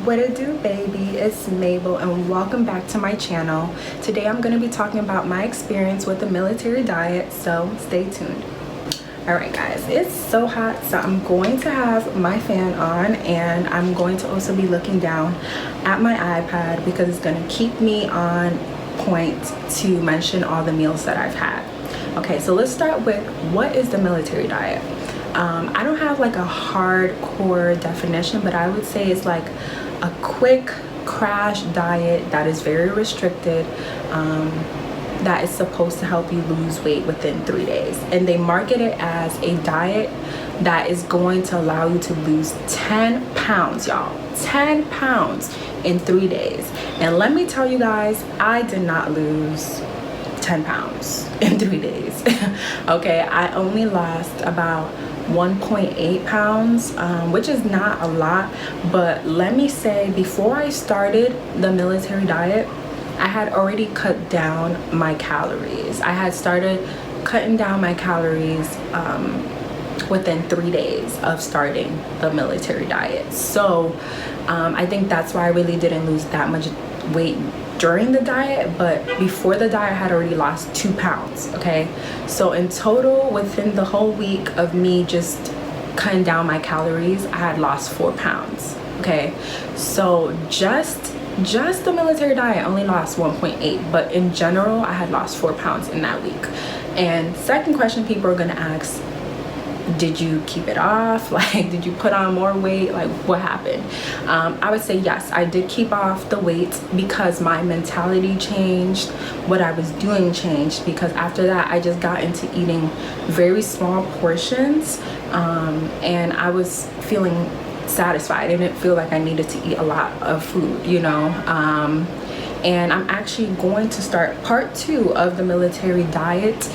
What it do, baby? It's Mabel and welcome back to my channel. Today I'm going to be talking about my experience with the military diet, so stay tuned. Alright guys, it's so hot, so I'm going to have my fan on and I'm going to also be looking down at my iPad because it's going to keep me on point to mention all the meals that I've had. Okay, so let's start with what is the military diet. I don't have like a hardcore definition, but I would say it's like a quick crash diet that is very restricted, that is supposed to help you lose weight within 3 days. And they market it as a diet that is going to allow you to lose 10 pounds, y'all. 10 pounds in 3 days. And let me tell you guys, I did not lose 10 pounds in 3 days. Okay, I only lost about 1.8 pounds, which is not a lot, but let me say, before I started the military diet, I had already cut down my calories. I had started cutting down my calories within 3 days of starting the military diet. So I think that's why I really didn't lose that much weight during the diet, but before the diet I had already lost 2 pounds. Okay, so in total, within the whole week of me just cutting down my calories, I had lost 4 pounds. Okay, so just the military diet only lost 1.8, but in general I had lost 4 pounds in that week. And second question people are gonna ask, did you keep it off? Like, did you put on more weight? Like, what happened? I would say yes, I did keep off the weight because my mentality changed. What I was doing changed, because after that I just got into eating very small portions, and I was feeling satisfied. I didn't feel like I needed to eat a lot of food, you know. And I'm actually going to start part 2 of the military diet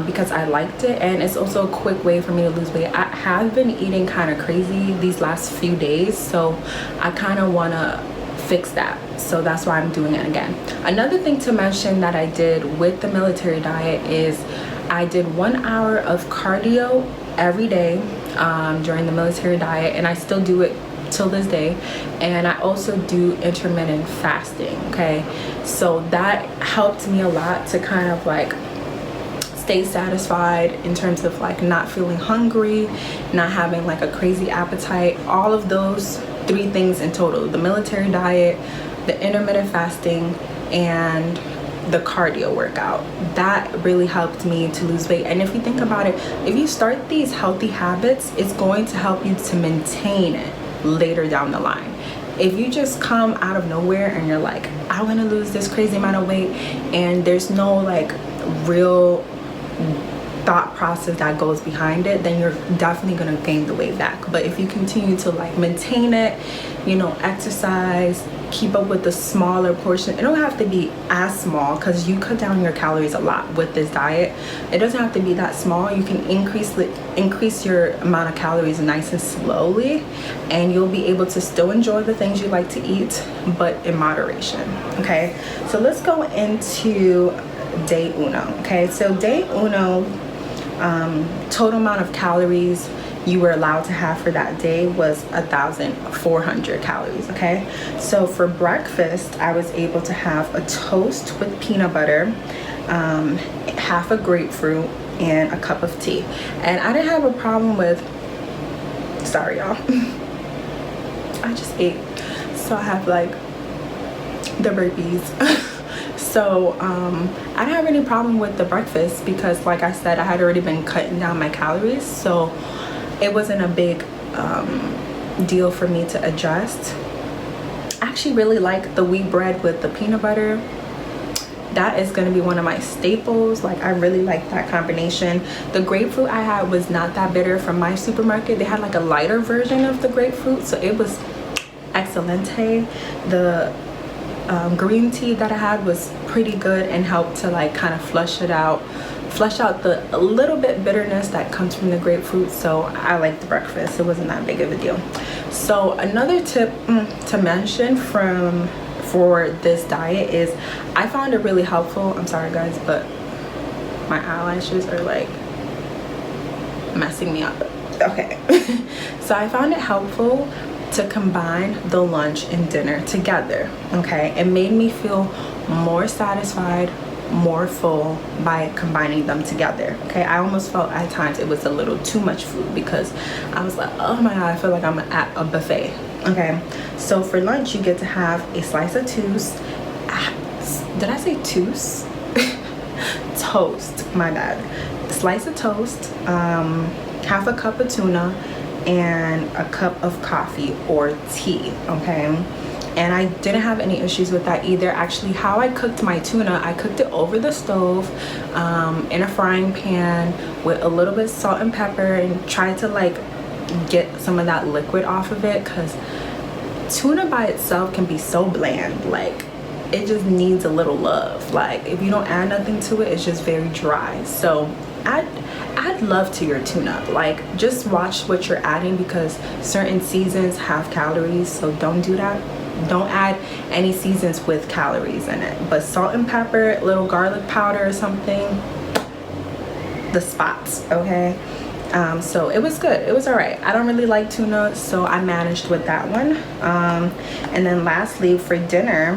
because I liked it, and it's also a quick way for me to lose weight. I have been eating kind of crazy these last few days, so I kind of want to fix that, so that's why I'm doing it again. Another thing to mention that I did with the military diet is I did 1 hour of cardio every day during the military diet, and I still do it till this day. And I also do intermittent fasting. Okay, so that helped me a lot to kind of like stay satisfied in terms of like not feeling hungry, not having like a crazy appetite. All of those 3 things in total: the military diet, the intermittent fasting, and the cardio workout, that really helped me to lose weight. And if you think about it, if you start these healthy habits, it's going to help you to maintain it later down the line. If you just come out of nowhere and you're like, I want to lose this crazy amount of weight, and there's no like real thought process that goes behind it, then you're definitely going to gain the weight back. But if you continue to like maintain it, you know, exercise, keep up with the smaller portion. It don't have to be as small, because you cut down your calories a lot with this diet. It doesn't have to be that small. You can increase your amount of calories nice and slowly, and you'll be able to still enjoy the things you like to eat, but in moderation. Okay, so let's go into day uno. Okay, so day uno, total amount of calories you were allowed to have for that day was 1,400 calories. Okay, so for breakfast I was able to have a toast with peanut butter, half a grapefruit, and a cup of tea. And I didn't have a problem with, sorry y'all, I just ate, so I have like the burpees. So I didn't have any problem with the breakfast because, like I said, I had already been cutting down my calories, so it wasn't a big deal for me to adjust. I actually really like the wheat bread with the peanut butter. That is going to be one of my staples. Like, I really like that combination. The grapefruit I had was not that bitter. From my supermarket, they had like a lighter version of the grapefruit, so it was excelente. The green tea that I had was pretty good and helped to like kind of flush out the a little bit bitterness that comes from the grapefruit. So I liked the breakfast. It wasn't that big of a deal. So another tip to mention for this diet is I found it really helpful. I'm sorry guys, but my eyelashes are like messing me up. Okay. So I found it helpful to combine the lunch and dinner together. Okay, it made me feel more satisfied, more full by combining them together. Okay, I almost felt at times it was a little too much food because I was like, oh my god, I feel like I'm at a buffet. Okay, so for lunch you get to have a slice of toast. Did I say toast? Toast, my bad. Slice of toast, half a cup of tuna, and a cup of coffee or tea. Okay, and I didn't have any issues with that either. Actually, how I cooked my tuna, I cooked it over the stove in a frying pan with a little bit of salt and pepper, and tried to like get some of that liquid off of it, because tuna by itself can be so bland. Like, it just needs a little love. Like, if you don't add nothing to it, it's just very dry. So add love to your tuna. Like, just watch what you're adding, because certain seasons have calories, so don't do that. Don't add any seasons with calories in it. But salt and pepper, little garlic powder or something, the spots. Okay, so it was good. It was all right. I don't really like tuna, so I managed with that one. And then lastly, for dinner,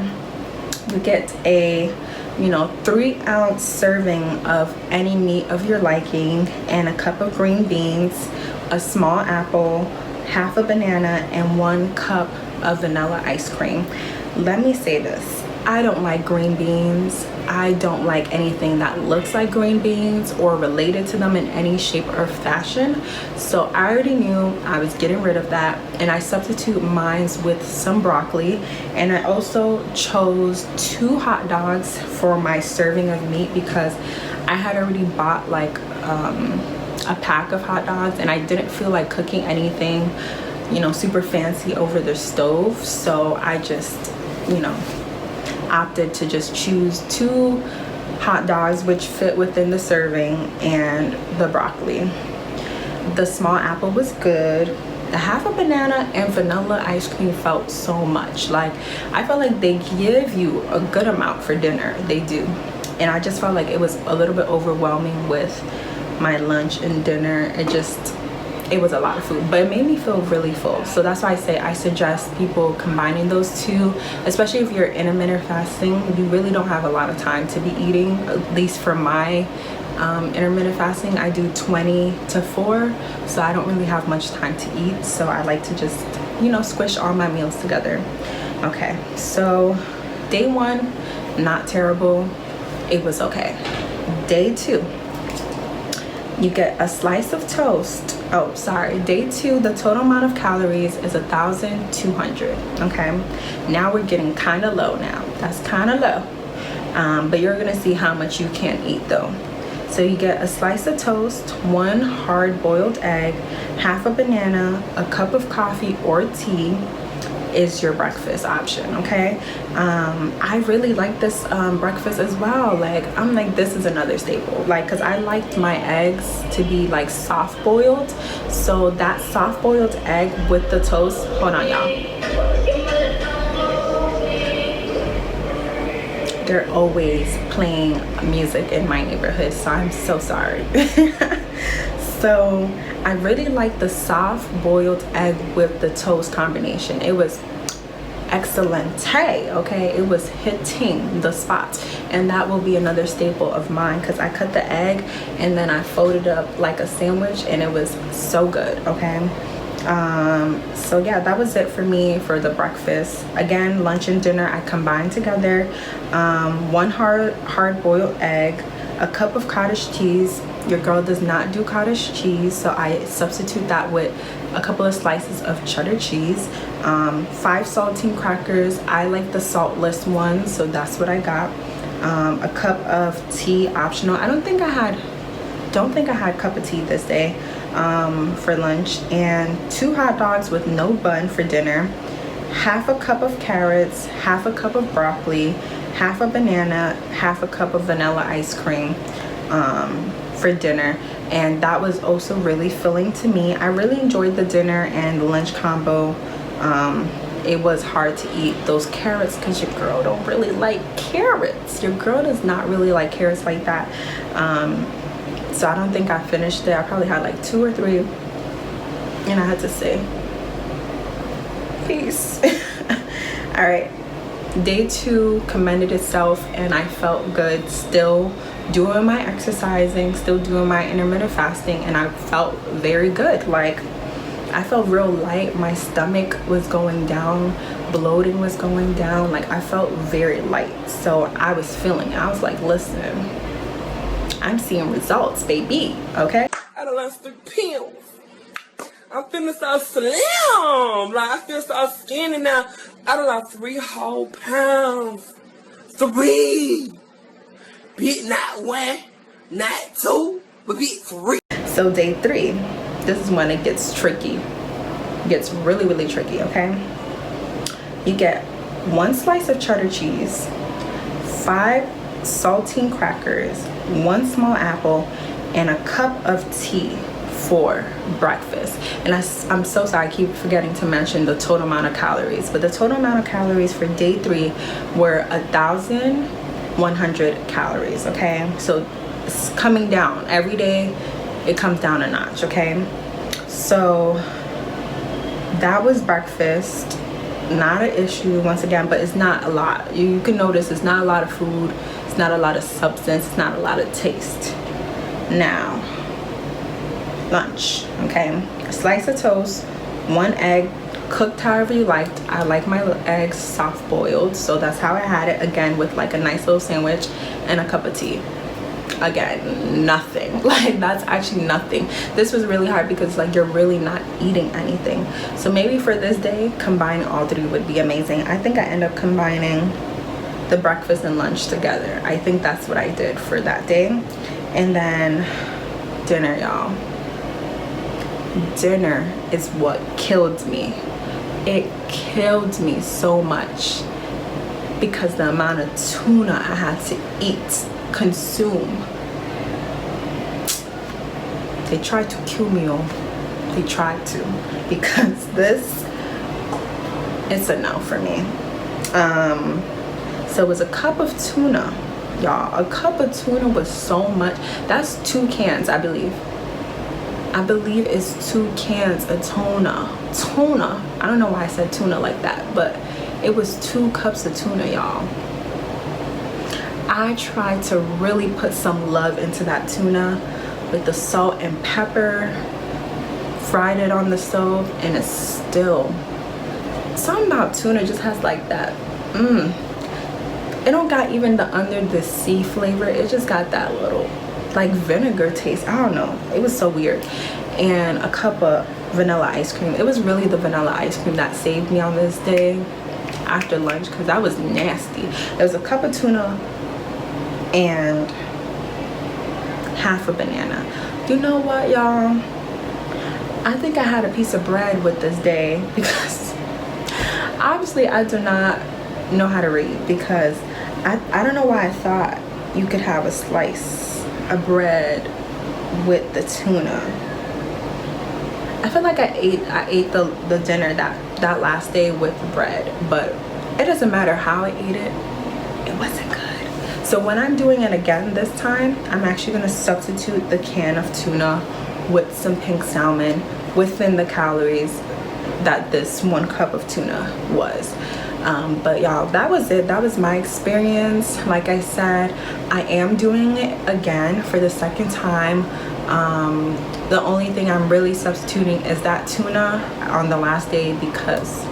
you get a 3-ounce serving of any meat of your liking, and a cup of green beans, a small apple, half a banana, and 1 cup of vanilla ice cream. Let me say this, I don't like green beans. I don't like anything that looks like green beans or related to them in any shape or fashion. So I already knew I was getting rid of that, and I substitute mine with some broccoli. And I also chose 2 hot dogs for my serving of meat, because I had already bought like a pack of hot dogs, and I didn't feel like cooking anything super fancy over the stove. So I just opted to just choose 2 hot dogs, which fit within the serving, and the broccoli. The small apple was good. The half a banana and vanilla ice cream felt so much. Like, I felt like they give you a good amount for dinner. They do. And I just felt like it was a little bit overwhelming with my lunch and dinner. It was a lot of food, but it made me feel really full. So that's why I say I suggest people combining those 2, especially if you're intermittent fasting. You really don't have a lot of time to be eating. At least for my intermittent fasting, I do 20 to 4, so I don't really have much time to eat. So I like to just squish all my meals together. Okay, so day 1, not terrible. It was okay. Day 2, you get a slice of toast. Oh, sorry. Day 2, the total amount of calories is 1,200. Okay, now we're getting kind of low now. That's kind of low. But you're gonna see how much you can eat though. So you get a slice of toast, 1 hard-boiled egg, half a banana, a cup of coffee or tea is your breakfast option. Okay, I really like this breakfast as well. Like, I'm like, this is another staple, like, because I liked my eggs to be like soft boiled. So that soft boiled egg with the toast, hold on y'all, they're always playing music in my neighborhood, so I'm so sorry. So I really like the soft boiled egg with the toast combination. It was excellent. Okay, it was hitting the spot, and that will be another staple of mine, because I cut the egg and then I folded it up like a sandwich, and it was so good. Okay, so yeah, that was it for me for the breakfast. Again, lunch and dinner I combined together. 1 hard-boiled egg, a cup of cottage cheese. Your girl does not do cottage cheese, so I substitute that with a couple of slices of cheddar cheese. 5 saltine crackers. I like the saltless ones, so that's what I got. A cup of tea, optional. I don't think I had cup of tea this day for lunch. And 2 hot dogs with no bun for dinner. Half a cup of carrots, half a cup of broccoli, half a banana, half a cup of vanilla ice cream for dinner. And that was also really filling to me. I really enjoyed the dinner and the lunch combo. It was hard to eat those carrots, because your girl don't really like carrots. Your girl does not really like carrots like that. So I don't think I finished it. I probably had like 2 or 3, and I had to say, Peace. All right, day 2 commended itself and I felt good, still doing my exercising, still doing my intermittent fasting, and I felt very good. Like, I felt real light. My stomach was going down, bloating was going down. Like, I felt very light. So I was feeling it. I was like, listen, I'm seeing results, baby. Okay, I done lost 3 pills. I'm feeling so slim. Like, I feel so skinny now. I done lost 3 whole pounds. 3. Beat not 1, not 2, but beat 3. so day 3, this is when it gets tricky. It gets really, really tricky, okay? You get 1 slice of cheddar cheese, 5 saltine crackers, 1 small apple, and a cup of tea for breakfast. And I'm so sorry, I keep forgetting to mention the total amount of calories, but the total amount of calories for day 3 were 1,100 calories. Okay, so it's coming down every day. It comes down a notch. Okay, so that was breakfast. Not an issue once again, but it's not a lot. You can notice it's not a lot of food, it's not a lot of substance, it's not a lot of taste. Now, lunch. Okay, a slice of toast, 1 egg, cooked however you liked. I like my eggs soft boiled, so that's how I had it. Again, with like a nice little sandwich and a cup of tea. Again, nothing. Like, that's actually nothing. This was really hard because like you're really not eating anything. So maybe for this day, combining all 3 would be amazing. I think I end up combining the breakfast and lunch together. I think that's what I did for that day. And then dinner, y'all. Dinner is what killed me. It killed me so much because the amount of tuna I had to eat, consume. They tried to kill me, all. They tried to, because this, it's a no for me. So it was a cup of tuna, y'all. A cup of tuna was so much. That's 2 cans, I believe. I believe it's 2 cans of tuna. Tuna. I don't know why I said tuna like that, but it was 2 cups of tuna, y'all. I tried to really put some love into that tuna with the salt and pepper, fried it on the stove, and it's still, something about tuna just has like that, it don't got even the under the sea flavor. It just got that little like vinegar taste. I don't know, it was so weird. And a cup of vanilla ice cream. It was really the vanilla ice cream that saved me on this day after lunch, because that was nasty. There was a cup of tuna and half a banana. You know what, y'all, I think I had a piece of bread with this day, because obviously I do not know how to read, because I don't know why I thought you could have a slice of bread with the tuna. I feel like I ate the dinner that last day with bread, but it doesn't matter how I ate it, it wasn't good. So when I'm doing it again this time, I'm actually going to substitute the can of tuna with some pink salmon within the calories that this 1 cup of tuna was. But y'all, that was it. That was my experience. Like I said, I am doing it again for the 2nd time. The only thing I'm really substituting is that tuna on the last day, because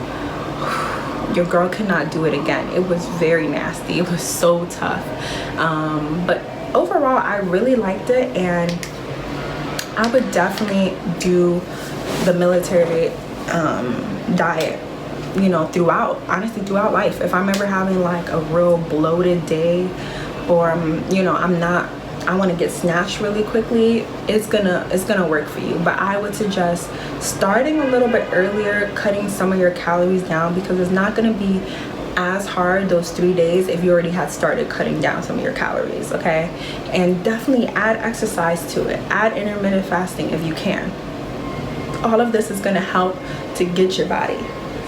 your girl could not do it again. It was very nasty. It was so tough. But overall, I really liked it, and I would definitely do the military diet, you know, honestly throughout life. If I'm ever having like a real bloated day, or you know, I want to get snatched really quickly, it's gonna work for you. But I would suggest starting a little bit earlier, cutting some of your calories down, because it's not going to be as hard those 3 days if you already had started cutting down some of your calories. Okay, and definitely add exercise to it. Add intermittent fasting if you can. All of this is going to help to get your body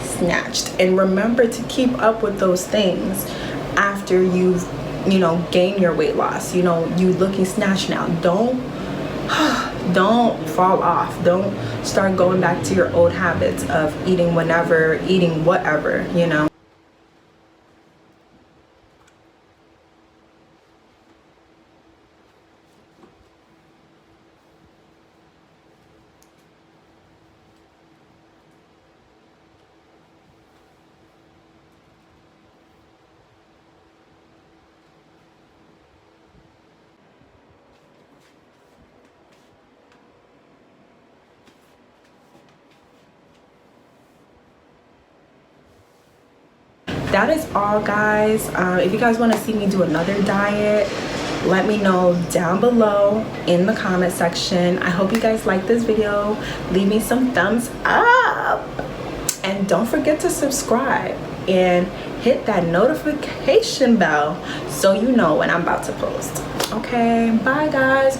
snatched. And remember to keep up with those things after you've, you know, gain your weight loss. You know, you looking snatched now. don't fall off. Don't start going back to your old habits of eating whenever, eating whatever, you know. That is all, guys. If you guys want to see me do another diet, let me know down below in the comment section. I hope you guys like this video. Leave me some thumbs up, and don't forget to subscribe and hit that notification bell so you know when I'm about to post. Okay, bye guys.